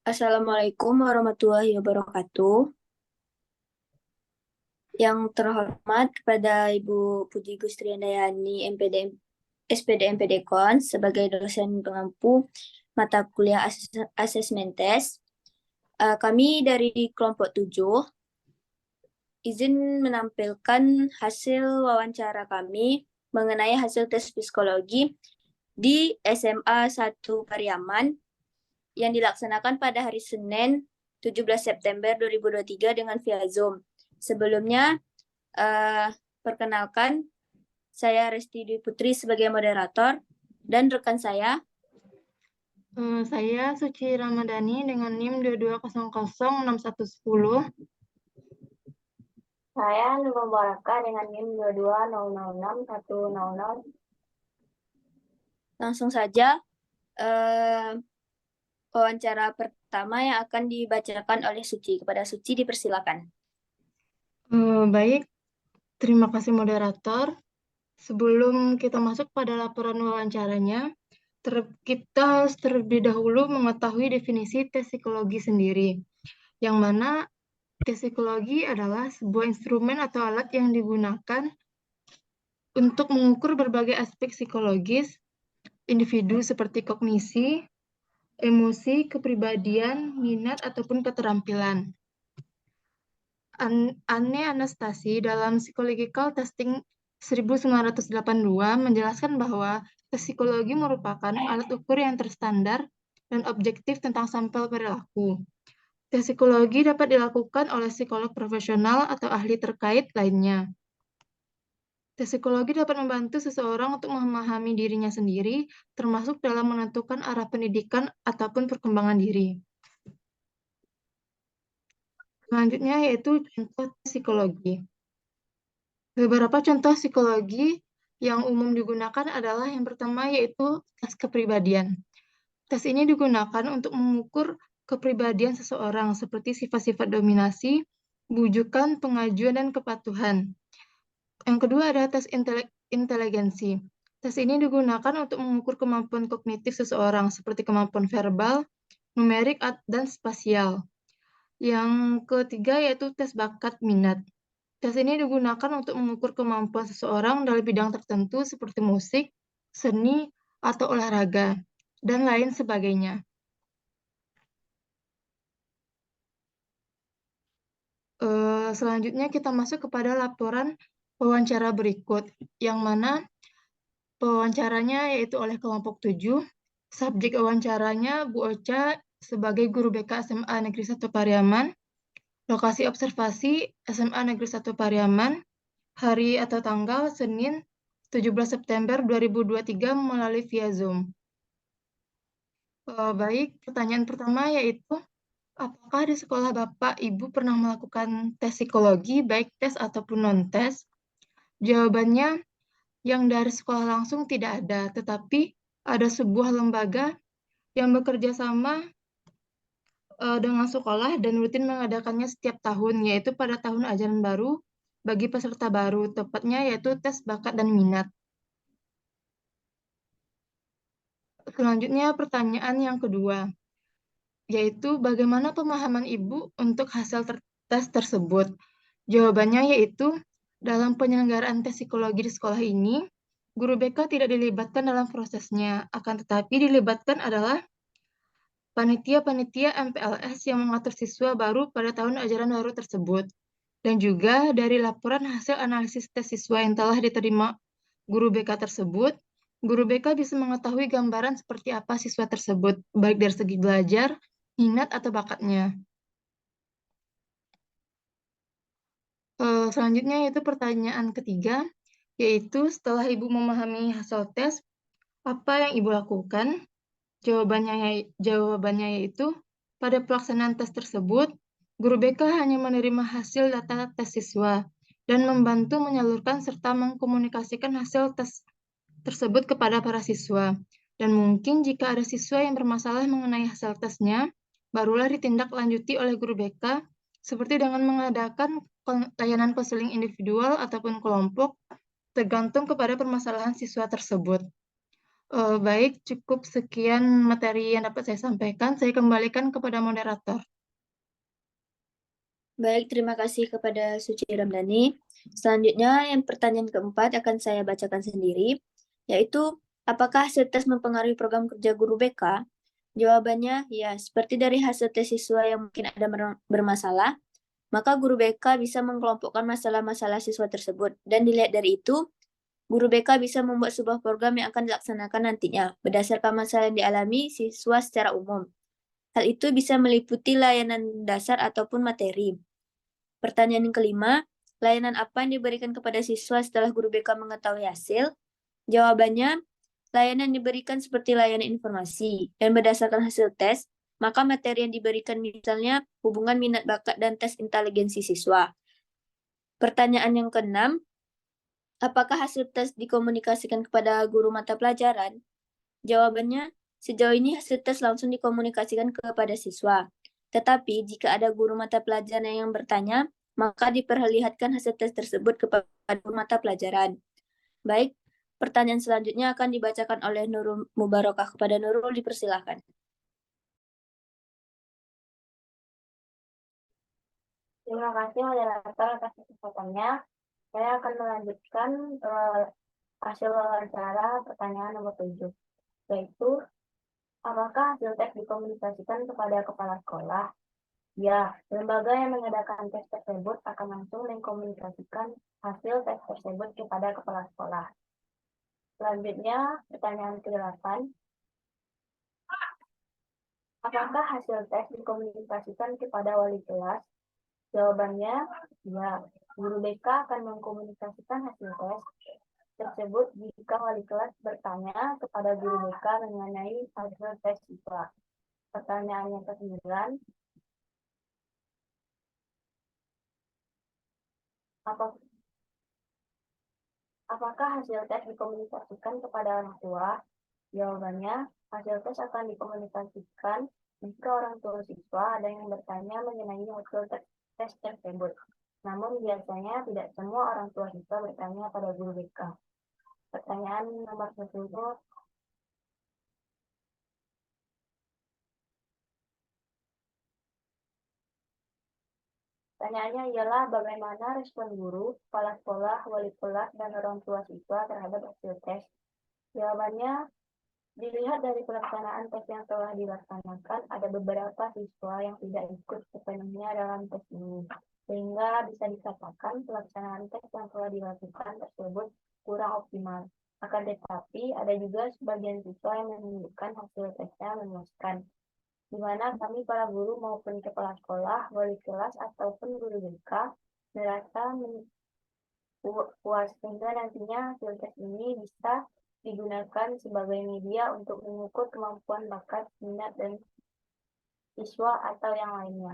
Assalamualaikum warahmatullahi wabarakatuh. Yang terhormat kepada Ibu Puji Gustriandayani MPD, SPD MPD Kon sebagai dosen pengampu mata kuliah asesmen tes. Kami dari kelompok 7 izin menampilkan hasil wawancara kami mengenai hasil tes psikologi di SMA 1 Pariaman yang dilaksanakan pada hari Senin 17 September 2023 dengan via Zoom. Sebelumnya, perkenalkan, saya Resti Dwi Putri sebagai moderator dan rekan saya. Saya Suci Ramadhani dengan NIM 22006110. Saya Nurul Baraka dengan NIM 220066100. Langsung saja, wawancara pertama yang akan dibacakan oleh Suci. Kepada Suci dipersilakan. Baik, terima kasih moderator. Sebelum kita masuk pada laporan wawancaranya, kita harus terlebih dahulu mengetahui definisi tes psikologi sendiri, yang mana tes psikologi adalah sebuah instrumen atau alat yang digunakan untuk mengukur berbagai aspek psikologis individu seperti kognisi, emosi, kepribadian, minat, ataupun keterampilan. Anne Anastasi dalam Psychological Testing 1982 menjelaskan bahwa tes psikologi merupakan alat ukur yang terstandar dan objektif tentang sampel perilaku. Tes psikologi dapat dilakukan oleh psikolog profesional atau ahli terkait lainnya. Tes psikologi dapat membantu seseorang untuk memahami dirinya sendiri, termasuk dalam menentukan arah pendidikan ataupun perkembangan diri. Selanjutnya yaitu contoh psikologi. Beberapa contoh psikologi yang umum digunakan adalah yang pertama yaitu tes kepribadian. Tes ini digunakan untuk mengukur kepribadian seseorang seperti sifat-sifat dominasi, bujukan, pengajuan, dan kepatuhan. Yang kedua ada tes inteligensi. Tes ini digunakan untuk mengukur kemampuan kognitif seseorang seperti kemampuan verbal, numerik, dan spasial. Yang ketiga yaitu tes bakat minat. Tes ini digunakan untuk mengukur kemampuan seseorang dalam bidang tertentu seperti musik, seni, atau olahraga, dan lain sebagainya. Selanjutnya kita masuk kepada laporan wawancara berikut, yang mana pewawancaranya yaitu oleh kelompok 7. Subjek wawancaranya Bu Ocha sebagai guru BK SMA Negeri 1 Pariaman. Lokasi observasi SMA Negeri 1 Pariaman. Hari atau tanggal Senin 17 September 2023 melalui via Zoom. Baik, pertanyaan pertama yaitu, apakah di sekolah Bapak Ibu pernah melakukan tes psikologi, baik tes ataupun non-tes? Jawabannya, yang dari sekolah langsung tidak ada, tetapi ada sebuah lembaga yang bekerja sama dengan sekolah dan rutin mengadakannya setiap tahun, yaitu pada tahun ajaran baru bagi peserta baru, tepatnya yaitu tes bakat dan minat. Selanjutnya pertanyaan yang kedua, yaitu bagaimana pemahaman Ibu untuk hasil tes tersebut? Jawabannya yaitu, dalam penyelenggaraan tes psikologi di sekolah ini, guru BK tidak dilibatkan dalam prosesnya, akan tetapi dilibatkan adalah panitia-panitia MPLS yang mengatur siswa baru pada tahun ajaran baru tersebut. Dan juga dari laporan hasil analisis tes siswa yang telah diterima guru BK tersebut, guru BK bisa mengetahui gambaran seperti apa siswa tersebut, baik dari segi belajar, minat, atau bakatnya. Selanjutnya yaitu pertanyaan ketiga, yaitu setelah Ibu memahami hasil tes, apa yang Ibu lakukan? Jawabannya yaitu, pada pelaksanaan tes tersebut, guru BK hanya menerima hasil data tes siswa dan membantu menyalurkan serta mengkomunikasikan hasil tes tersebut kepada para siswa. Dan mungkin jika ada siswa yang bermasalah mengenai hasil tesnya, barulah ditindaklanjuti oleh guru BK, seperti dengan mengadakan layanan konseling individual ataupun kelompok, tergantung kepada permasalahan siswa tersebut. Baik, cukup sekian materi yang dapat saya sampaikan. Saya kembalikan kepada moderator. Baik, terima kasih kepada Suci Ramdhani. Selanjutnya, yang pertanyaan keempat akan saya bacakan sendiri, yaitu, apakah hasil tes mempengaruhi program kerja guru BK? Jawabannya, ya, seperti dari hasil tes siswa yang mungkin ada bermasalah, maka guru BK bisa mengelompokkan masalah-masalah siswa tersebut. Dan dilihat dari itu, guru BK bisa membuat sebuah program yang akan dilaksanakan nantinya berdasarkan masalah yang dialami siswa secara umum. Hal itu bisa meliputi layanan dasar ataupun materi. Pertanyaan yang kelima, layanan apa yang diberikan kepada siswa setelah guru BK mengetahui hasil? Jawabannya, layanan diberikan seperti layanan informasi. Dan berdasarkan hasil tes, maka materi yang diberikan misalnya hubungan minat bakat dan tes inteligensi siswa. Pertanyaan yang keenam, apakah hasil tes dikomunikasikan kepada guru mata pelajaran? Jawabannya, sejauh ini hasil tes langsung dikomunikasikan kepada siswa. Tetapi jika ada guru mata pelajaran yang bertanya, maka diperlihatkan hasil tes tersebut kepada guru mata pelajaran. Baik, pertanyaan selanjutnya akan dibacakan oleh Nurul Mubarakah. Kepada Nurul, dipersilakan. Terima kasih moderator atas kesempatannya. Saya akan melanjutkan hasil wawancara pertanyaan nomor 7, yaitu apakah hasil tes dikomunikasikan kepada kepala sekolah? Ya, lembaga yang mengadakan tes tersebut akan langsung mengkomunikasikan hasil tes tersebut kepada kepala sekolah. Selanjutnya, pertanyaan ke-8. Apakah hasil tes dikomunikasikan kepada wali kelas? Jawabannya, ya. Guru BK akan mengkomunikasikan hasil tes tersebut jika wali kelas bertanya kepada guru BK mengenai hasil tes siswa. Pertanyaan yang ke-9. Apakah hasil tes dikomunikasikan kepada orang tua? Jawabannya, hasil tes akan dikomunikasikan jika orang tua siswa ada yang bertanya mengenai hasil tes tersebut. Namun biasanya tidak semua orang tua siswa bertanya pada guru BK. Pertanyaan nomor 10. Pertanyaannya ialah bagaimana respon guru, kepala sekolah, wali kelas, dan orang tua siswa terhadap hasil tes? Jawabannya, dilihat dari pelaksanaan tes yang telah dilaksanakan, ada beberapa siswa yang tidak ikut sepenuhnya dalam tes ini, sehingga bisa dikatakan pelaksanaan tes yang telah dilakukan tersebut kurang optimal. Akan tetapi, ada juga sebagian siswa yang menunjukkan hasil tesnya memuaskan, di mana kami para guru maupun kepala sekolah, wali kelas, ataupun guru BK merasa puas sehingga nantinya hasil tes ini bisa digunakan sebagai media untuk mengukur kemampuan bakat, minat, dan siswa atau yang lainnya.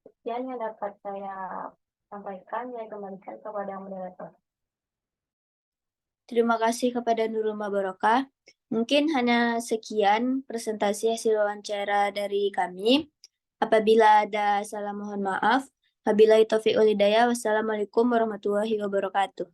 Sekian yang dapat saya sampaikan, saya kembalikan kepada moderator. Terima kasih kepada Nurul Mubarakah. Mungkin hanya sekian presentasi hasil wawancara dari kami. Apabila ada salah mohon maaf. Wabillahi taufiq wal hidayah. Wassalamualaikum warahmatullahi wabarakatuh.